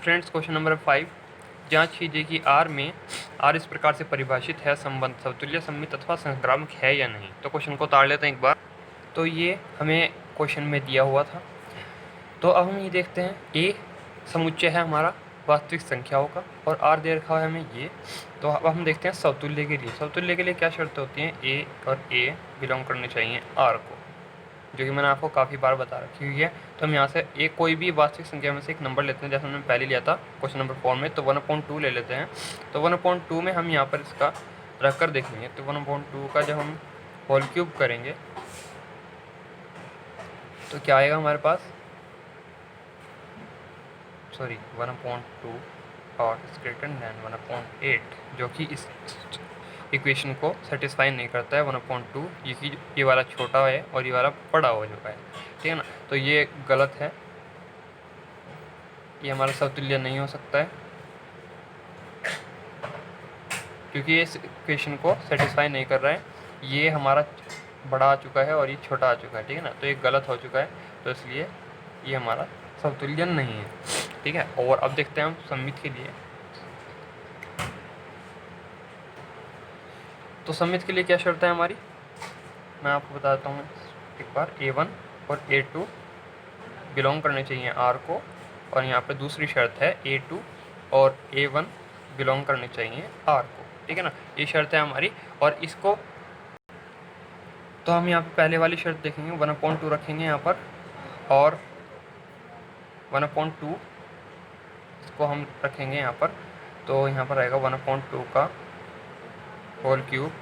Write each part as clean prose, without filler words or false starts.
Friends question number 5, जांच कीजिए कि आर में आर इस प्रकार से परिभाषित है, संबंध समतुल्य, सममित अथवा संक्रामक है या नहीं। तो क्वेश्चन को उतार लेते हैं एक बार। तो ये हमें क्वेश्चन में दिया हुआ था। तो अब हम ये देखते हैं, ए समुच्चय है हमारा वास्तविक संख्याओं का और आर दे रखा है हमें ये। तो अब हम देखते हैं समतुल्य के लिए। समतुल्य के लिए क्या शर्तें होती हैं? ए और ए बिलोंग करने चाहिए आर को, जो कि मैंने आपको काफ़ी बार बता रखी हुई है। तो हम यहाँ से एक कोई भी वास्तविक संख्या में से एक नंबर लेते हैं, जैसे हमने पहले लिया था क्वेश्चन नंबर 4 में। तो 1/2 ले लेते हैं। तो 1/2 में हम यहाँ पर इसका रख कर देखेंगे। तो 1/2 का जब हम होल क्यूब करेंगे तो क्या आएगा हमारे पास? सॉरी 1/2 और ग्रेटर देन 1/8, जो कि इस इक्वेशन को सेटिस्फाई नहीं करता है। 1/2 ये वाला छोटा है और ये वाला बड़ा हो चुका है, ठीक है ना। तो ये गलत है, ये हमारा समतुल्य नहीं हो सकता है, क्योंकि ये इस इक्वेशन को सेटिस्फाई नहीं कर रहा है। ये हमारा बड़ा आ चुका है और ये छोटा आ चुका है, ठीक है ना। तो ये गलत हो चुका है, तो इसलिए ये हमारा समतुल्य नहीं है, ठीक है। और अब देखते हैं हम सममित के लिए। तो सममित के लिए क्या शर्त है हमारी, मैं आपको बताता हूँ एक बार। A1 और A2 बिलोंग करने चाहिए R को, और यहाँ पे दूसरी शर्त है A2 और A1 बिलोंग करने चाहिए R को, ठीक है ना। ये शर्त है हमारी। और इसको तो हम यहाँ पे पहले वाली शर्त देखेंगे, 1/2 रखेंगे यहाँ पर, और 1/2 इसको हम रखेंगे यहाँ पर। तो यहाँ पर आएगा 1/2 का होल क्यूब,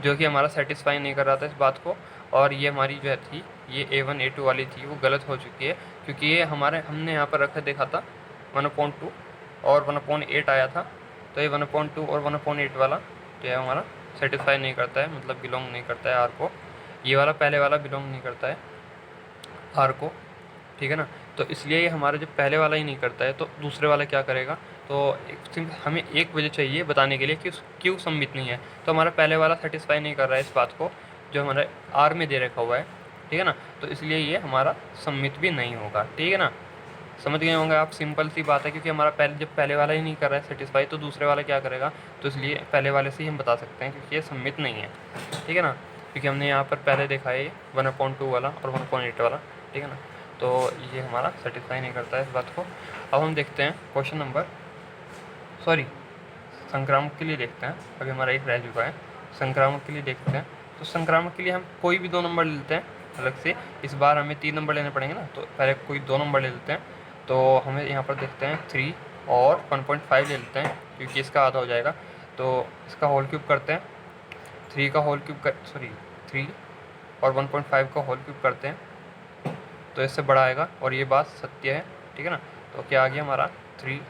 जो कि हमारा सेटिस्फाई नहीं कर रहा था इस बात को। और ये हमारी जो थी, ये A1 A2 वाली थी, वो गलत हो चुकी है, क्योंकि ये हमने यहाँ पर रखा देखा था 1/2 और 1/8 आया था। तो ये 1/2 और 1/8 वाला जो है हमारा सेटिस्फाई नहीं करता है, मतलब बिलोंग नहीं करता है आर को। ये वाला पहले वाला बिलोंग नहीं करता है आर को, ठीक है ना। तो इसलिए ये हमारा जब पहले वाला ही नहीं करता है, तो दूसरे वाला क्या करेगा? तो हमें एक वजह चाहिए बताने के लिए कि क्यों सममित नहीं है। तो हमारा पहले वाला सेटिस्फाई नहीं कर रहा है इस बात को, जो हमारे आर में दे रखा हुआ है, ठीक है ना। तो इसलिए ये हमारा सममित भी नहीं होगा, ठीक है ना। समझ गए होंगे आप, सिंपल सी बात है, क्योंकि हमारा जब पहले वाला ही नहीं कर रहा है सेटिस्फाई, तो दूसरे वाला क्या करेगा? तो इसलिए पहले वाले से ही हम बता सकते हैं, क्योंकि ये सममित नहीं है, ठीक है ना। क्योंकि हमने यहाँ पर पहले देखा है 1/2 वाला और 1/8 वाला, ठीक है ना। तो ये हमारा सेटिस्फाई नहीं करता है इस बात को। अब हम देखते हैं क्वेश्चन नंबर, सॉरी संक्रामक के लिए देखते हैं। अभी हमारा एक रह चुका है, संक्रामक के लिए देखते हैं। तो संक्रामक के लिए हम कोई भी 2 नंबर ले लेते हैं अलग से। इस बार हमें 3 नंबर लेने पड़ेंगे ना, तो पहले कोई 2 नंबर ले लेते हैं। तो हमें यहाँ पर देखते हैं 3 और 1.5 ले लेते हैं, क्योंकि इसका आधा हो जाएगा। तो इसका होल क्यूब करते हैं, 3 का होल क्यूब 3 और 1.5 का होल क्यूब करते हैं, तो इससे बड़ा आएगा, और ये बात सत्य है, ठीक है ना। तो क्या आ गया हमारा 3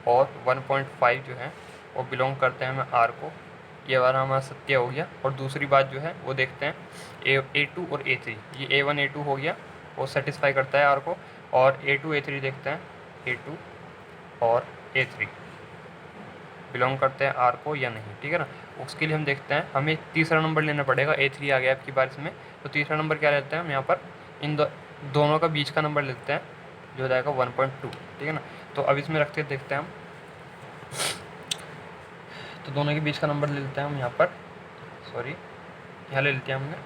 और 1.5 जो है वो बिलोंग करते हैं हमें आर को। ये वाला हमारा सत्य हो गया। और दूसरी बात जो है वो देखते हैं, A2 और A3, ये A1 A2 हो गया, वो सेटिस्फाई करता है आर को। और A2 A3 देखते हैं, A2 और A3 बिलोंग करते हैं आर को या नहीं, ठीक है ना। उसके लिए हम देखते हैं, हमें तीसरा नंबर लेना पड़ेगा। A3 आ गया आपकी बार इसमें, तो तीसरा नंबर क्या लेते हैं हम यहाँ पर? इन दोनों का बीच का नंबर लेते हैं, जो हो जाएगा 1.2, ठीक है ना। तो अब इसमें रखते देखते हैं हम, तो दोनों के बीच का नंबर ले लेते हैं हम यहाँ पर, सॉरी यहाँ ले लेते हैं हमने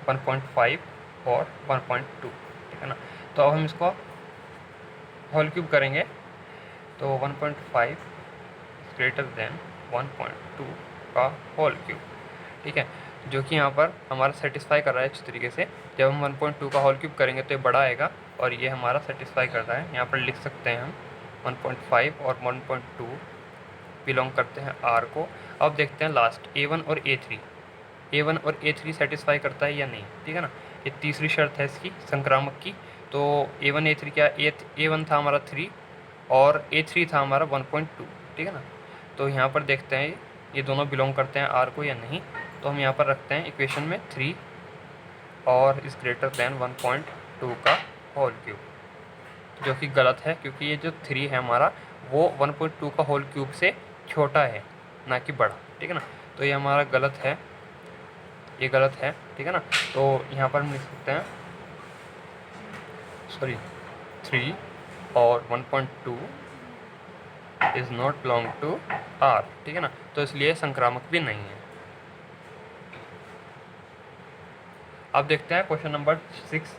1.5 और 1.2, ठीक है ना। तो अब हम इसको होल क्यूब करेंगे, तो 1.5 ग्रेटर देन 1.2 का होल क्यूब, ठीक है, जो कि यहाँ पर हमारा सेटिस्फाई कर रहा है अच्छी तरीके से। जब हम 1.2 का होल क्यूब करेंगे तो ये बड़ा आएगा, और ये हमारा सेटिस्फाई करता है। यहाँ पर लिख सकते हैं हम 1.5 और 1.2 बिलोंग करते हैं आर को। अब देखते हैं लास्ट A1 और A3 और A3 सेटिस्फाई करता है या नहीं, ठीक है ना। ये तीसरी शर्त है इसकी संक्रामक की। तो A1 A3 क्या, A1 था हमारा 3 और A3 था हमारा 1.2, ठीक है ना। तो यहाँ पर देखते हैं ये दोनों बिलोंग करते हैं आर को या नहीं। तो हम यहाँ पर रखते हैं इक्वेशन में 3 और इस ग्रेटर दैन 1.2 का होल क्यूब, जो कि गलत है, क्योंकि ये जो 3 है हमारा वो 1.2 का होल क्यूब से छोटा है, ना कि बड़ा, ठीक है ना। तो ये हमारा गलत है, ये गलत है, ठीक है ना। तो यहाँ पर हम लिख सकते हैं, सॉरी 3 और 1.2 is not belong to R, ठीक है ना, तो इसलिए संक्रामक भी नहीं है। अब देखते हैं क्वेश्चन नंबर 6।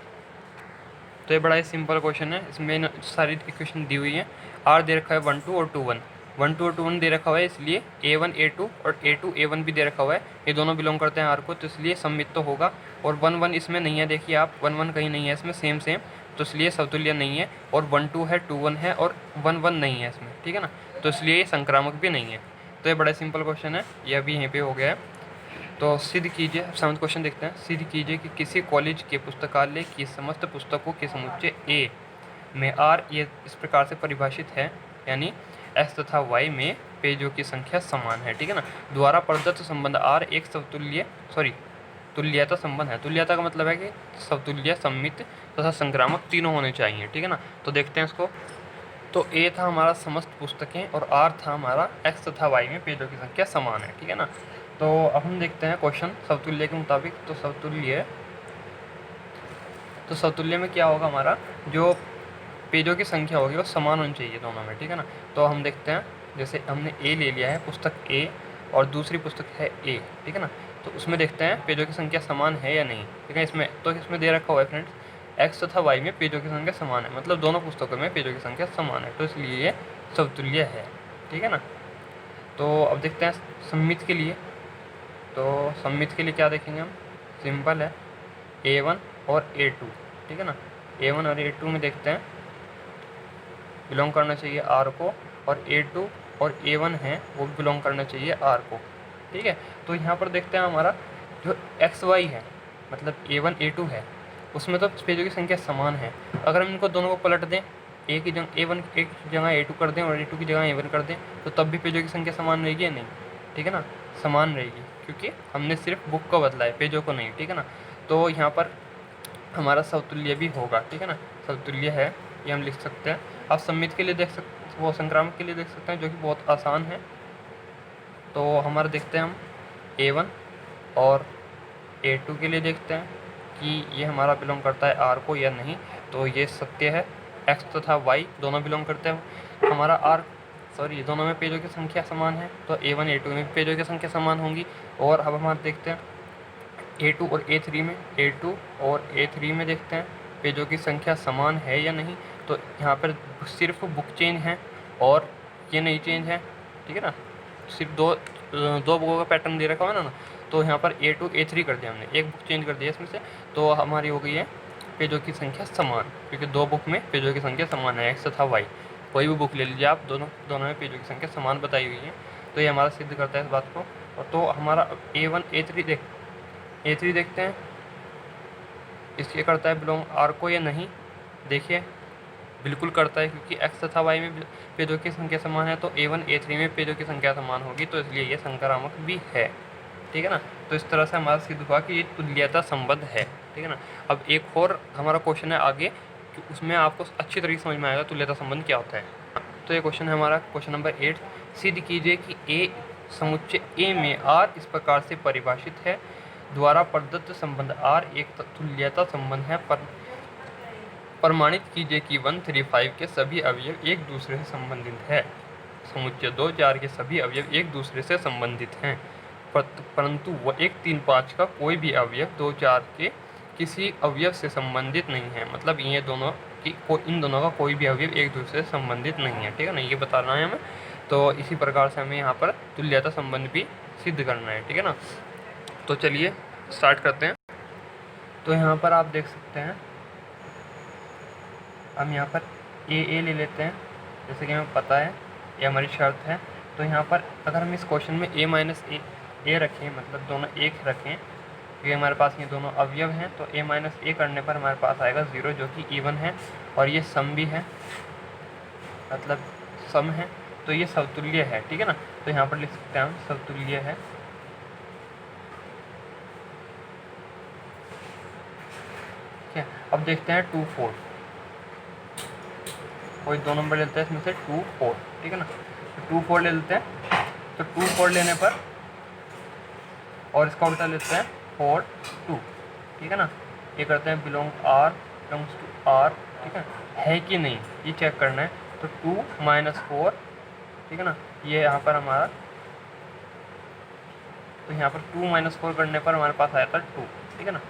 तो ये बड़ा ही सिंपल क्वेश्चन है, इसमें सारी इक्वेशन दी हुई है। R दे रखा है 1 2 और 2 1, 1 2 और 2 1 दे रखा हुआ है, इसलिए A1 A2 और A2 A1 भी दे रखा हुआ है, ये दोनों बिलोंग करते हैं R को, तो इसलिए सममित तो होगा। और 1 1 इसमें नहीं है, देखिए आप 1 1 कहीं नहीं है इसमें, सेम सेम, तो इसलिए समतुल्य नहीं है। और 1 2 है, 2 1 है और 1 1 नहीं है इसमें, ठीक है ना, तो इसलिए ये संक्रामक भी नहीं है। तो ये बड़ा सिंपल क्वेश्चन है, ये अभी यहीं पर हो गया है। तो सिद्ध कीजिए, 7वां क्वेश्चन देखते हैं। सिद्ध कीजिए कि किसी कॉलेज के पुस्तकालय की समस्त पुस्तकों के समुच्चय ए में R ये इस प्रकार से परिभाषित है, यानी x तथा y में पेजों की संख्या समान है, ठीक है ना, द्वारा प्रदत्त संबंध R एक तुल्यता संबंध है। तुल्यता का मतलब है कि समतुल्य, सममित तथा संक्रामक तीनों होने चाहिए, ठीक है ना। तो देखते हैं इसको। तो A था हमारा समस्त पुस्तकें और R था हमारा x तथा y में पेजों की संख्या समान है, ठीक है ना। तो अब हम देखते हैं क्वेश्चन समतुल्य के मुताबिक। तो समतुल्य में क्या होगा, हमारा जो पेजों की संख्या होगी वो समान होनी चाहिए दोनों में, ठीक है ना। तो हम देखते हैं, जैसे हमने A ले लिया है, पुस्तक A और दूसरी पुस्तक है A, ठीक है ना, तो उसमें देखते हैं पेजों की संख्या समान है या नहीं, ठीक है। इसमें दे रखा हुआ है फ्रेंड्स, x तथा y में पेजों की संख्या समान है, मतलब दोनों पुस्तकों में पेजों की संख्या समान है, तो इसलिए ये समतुल्य है, ठीक है ना। तो अब देखते हैं सममित के लिए। तो सममित के लिए क्या देखेंगे हम, सिंपल है, A1 और A2, ठीक है ना। A1 और A2 में देखते हैं बिलोंग करना चाहिए R को, और A2 और A1 है वो भी बिलोंग करना चाहिए R को, ठीक है। तो यहाँ पर देखते हैं हमारा जो XY है, मतलब A1 A2 है, उसमें तो पेजों की संख्या समान है। अगर हम इनको दोनों को पलट दें, A की जगह A1 एक जगह A2 कर दें और A2 की जगह A1 कर दें, तो तब भी पेजों की संख्या समान रहेगी या नहीं, ठीक है ना, समान रहेगी, क्योंकि हमने सिर्फ बुक को बदला है, पेजों को नहीं, ठीक है ना। तो यहाँ पर हमारा समतुल्य भी होगा, ठीक है ना, समतुल्य है, ये हम लिख सकते हैं। आप सममित के लिए देख सकते, वो संक्रामक के लिए देख सकते हैं, जो कि बहुत आसान है। तो हमारा देखते हैं हम A1 और A2 के लिए देखते हैं कि ये हमारा बिलोंग करता है R को या नहीं। तो ये सत्य है, x तथा y दोनों बिलोंग करते हैं हमारा दोनों में पेजों की संख्या समान है, तो A1 A2 में पेजों की संख्या समान होंगी। और अब हमारे देखते हैं A2 और A3 में, A2 और A3 में देखते हैं पेजों की संख्या समान है या नहीं। तो यहाँ पर सिर्फ बुक चेंज है और ये नहीं चेंज है, ठीक है ना, सिर्फ दो बुकों का पैटर्न दे रखा है ना। तो यहाँ पर A2 A3 कर दिया हमने, एक बुक चेंज कर दिया इसमें से, तो हमारी हो गई है पेजों की संख्या समान, क्योंकि दो बुक में पेजों की संख्या समान है, x तथा y। कोई भी बुक ले लीजिए आप, दोनों में पेजों की संख्या समान बताई हुई है, तो ये हमारा सिद्ध करता है इस बात को। और तो हमारा A1 A3 देखते हैं, इसके करता है बिलोंग R को या नहीं। देखिए बिल्कुल करता है, क्योंकि x तथा y में पेजों की संख्या समान है, तो A1 A3 में पेजों की संख्या समान होगी, तो इसलिए ये संक्रामक भी है, ठीक है ना। तो इस तरह से हमारा सिद्ध हुआ कि ये तुल्यता संबंध है, ठीक है ना। अब एक और हमारा क्वेश्चन है आगे, कि उसमें आपको अच्छी तरीके समझ में आएगा तुल्यता संबंध क्या होता है। तो ये क्वेश्चन है हमारा क्वेश्चन नंबर 8। सिद्ध कीजिए कि A समुच्चय A में R इस प्रकार से परिभाषित है, द्वारा प्रदत्त संबंध R एक तुल्यता संबंध है, प्रमाणित कीजिए कि 135 के सभी अवयव एक दूसरे से संबंधित है। समुच्चय 2 4 के सभी अवयव एक दूसरे से संबंधित हैं, परंतु 1 3 5 का कोई भी अवयव 2 4 के किसी अवयव से संबंधित नहीं है। मतलब ये दोनों इन दोनों का कोई भी अवयव एक दूसरे से संबंधित नहीं है, ठीक है ना, ये बताना है हमें। तो इसी प्रकार से हमें यहाँ पर तुल्यता संबंध भी सिद्ध करना है, ठीक है ना। तो चलिए स्टार्ट करते हैं। तो यहाँ पर आप देख सकते हैं, हम यहाँ पर ए ले लेते हैं, जैसे कि हमें पता है ये हमारी शर्त है। तो यहाँ पर अगर हम इस क्वेश्चन में a माइनस ए रखें, मतलब दोनों एक रखें, क्योंकि हमारे पास ये दोनों अवयव हैं, तो a माइनस ए करने पर हमारे पास आएगा 0, जो कि इवन है, और ये सम भी है, मतलब सम है, तो ये समतुल्य है, ठीक है ना। तो यहाँ पर लिख सकते हैं हम समतुल्य है, ठीक है। अब देखते हैं 2 4, कोई दो नंबर लेते हैं इसमें से 2 4, ठीक है ना। तो 2 4 ले लेते हैं, तो 2 4 लेने पर और इसका उल्टा लेते हैं 4 2, ठीक है ना। ये करते हैं belong R belongs to R, ठीक है कि नहीं, ये चेक करना है। तो 2 माइनस 4, ठीक है ना, ये यहाँ पर हमारा, तो यहाँ पर 2 माइनस 4 करने पर हमारे पास आया था 2, ठीक है ना,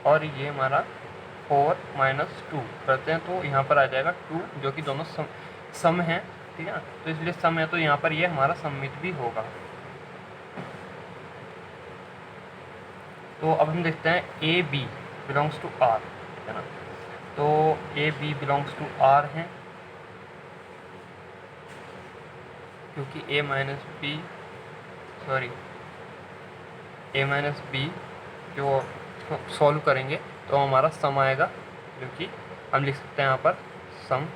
और ये हमारा 4 माइनस 2 करते हैं तो यहाँ पर आ जाएगा 2, जो कि दोनों सम है, ठीक है ना, तो इसलिए सम है तो यहाँ पर ये हमारा सम्मित भी होगा। तो अब हम देखते हैं A B belongs to R, ठीक है ना, तो A B belongs to R है, क्योंकि ए माइनस बी जो सॉल्व करेंगे तो हमारा सम आएगा, जो कि हम लिख सकते हैं यहाँ पर सम।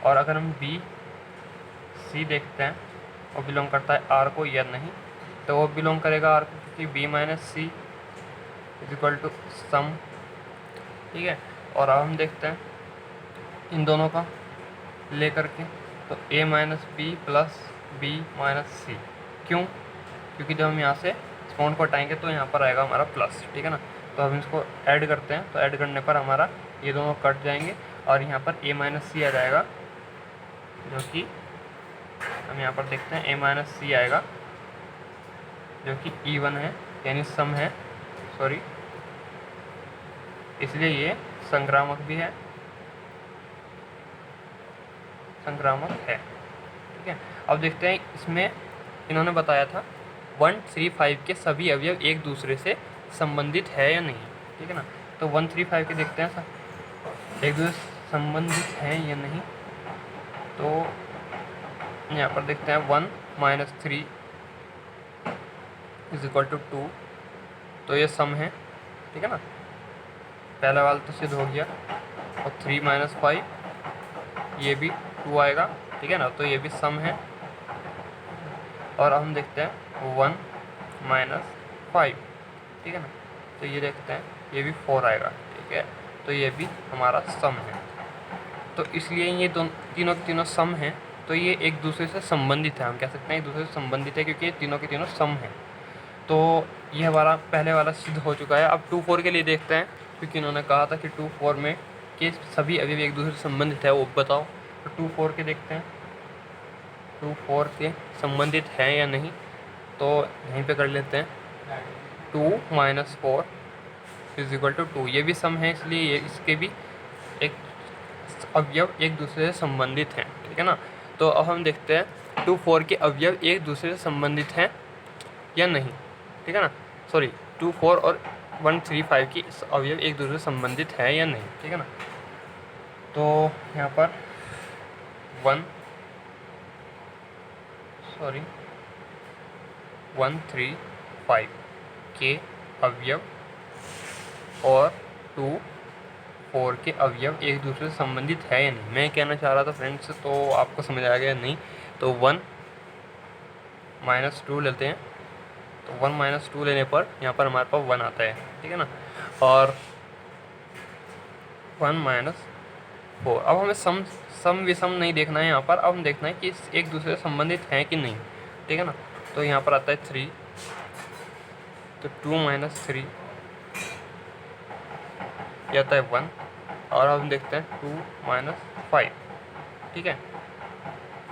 और अगर हम बी सी देखते हैं वो बिलोंग करता है आर को या नहीं, तो वो बिलोंग करेगा आर को, क्योंकि B minus C is equal to sum, ठीक है। और अब हम देखते हैं इन दोनों का लेकर के, तो A minus B plus B minus C, क्यों? क्योंकि जब हम यहाँ से स्पॉन को हटाएंगे तो यहाँ पर आएगा हमारा प्लस, ठीक है ना, तो हम इसको ऐड करते हैं, तो ऐड करने पर हमारा ये दोनों कट जाएंगे और यहाँ पर ए माइनस सी आ जाएगा, जो कि हम यहाँ पर देखते हैं ए माइनस सी आएगा, जो कि इवन है, यानी सम है, सॉरी, इसलिए ये संक्रामक भी है, ठीक है। अब देखते हैं इसमें इन्होंने बताया था 1, 3, 5 के सभी अवयव एक दूसरे से संबंधित है या नहीं, ठीक है ना, तो 1, 3, 5 के देखते हैं एक दूसरे से संबंधित हैं या नहीं, तो यहाँ पर देखते हैं 1 माइनस 3 इज इक्वल टू 2, तो ये सम है, ठीक है ना, पहला वाला तो सिद्ध हो गया, और 3 माइनस 5 ये भी 2 आएगा, ठीक है ना, तो ये भी सम है। और हम देखते हैं 1 माइनस 5, ठीक है ना, तो ये देखते हैं ये भी 4 आएगा, ठीक है, तो ये भी हमारा सम है। तो इसलिए ये तीनों के तीनों सम हैं, तो ये एक दूसरे से संबंधित है, हम कह सकते हैं एक दूसरे से संबंधित है, क्योंकि ये तीनों के तीनों सम हैं। तो ये हमारा पहले वाला सिद्ध हो चुका है। अब 2, 4 के लिए देखते हैं, क्योंकि इन्होंने कहा था कि 2, 4 में के सभी अवयव एक दूसरे से संबंधित है, वो बताओ। तो 2, 4 के देखते हैं, 2, 4 के संबंधित है या नहीं, तो यहीं पे कर लेते हैं, 2 माइनस 4 इज इक्वल टू 2, ये भी सम है, इसलिए ये इसके भी एक अवयव एक दूसरे से संबंधित हैं, ठीक है ना। तो अब हम देखते हैं 2, 4 के अवयव एक दूसरे से संबंधित हैं या नहीं, ठीक है ना, सॉरी 2, 4 और 1, 3, 5 की अवयव एक दूसरे से संबंधित है या नहीं, ठीक है ना। तो यहाँ पर 1, 3, 5 के अवयव और 2, 4 के अवयव एक दूसरे से संबंधित है या नहीं, मैं कहना चाह रहा था फ्रेंड्स, तो आपको समझ आ गया नहीं, तो 1 माइनस 2 लेते हैं, तो 1 माइनस 2 लेने पर यहाँ पर हमारे पास 1 आता है, ठीक है ना, और 1 माइनस 4। अब हमें सम विषम नहीं देखना है यहाँ पर, अब हम देखना है कि एक दूसरे से संबंधित हैं कि नहीं, ठीक है ना, तो यहाँ पर आता है 3, तो 2 माइनस 3 ये आता है 1, और हम देखते हैं 2 माइनस 5, ठीक है,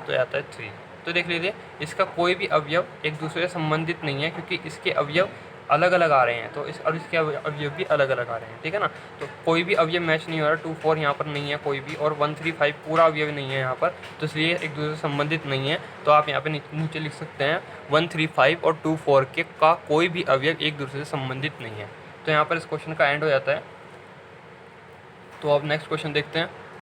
तो ये आता है 3। तो देख लीजिए इसका कोई भी अवयव एक दूसरे से संबंधित नहीं है, क्योंकि इसके अवयव अलग अलग आ रहे हैं, तो इसके अवयव भी अलग अलग आ रहे हैं, ठीक है ना, तो कोई भी अवयव मैच नहीं हो रहा, 2, 4 यहाँ पर नहीं है कोई भी, और 1, 3, 5 पूरा अवयव नहीं है यहाँ पर, तो इसलिए एक दूसरे से संबंधित नहीं है। तो आप यहाँ पे नीचे लिख सकते हैं 1, 3, 5 और 2, 4 के का कोई भी अवयव एक दूसरे से संबंधित नहीं है। तो यहाँ पर इस क्वेश्चन का एंड हो जाता है। तो अब नेक्स्ट क्वेश्चन देखते हैं।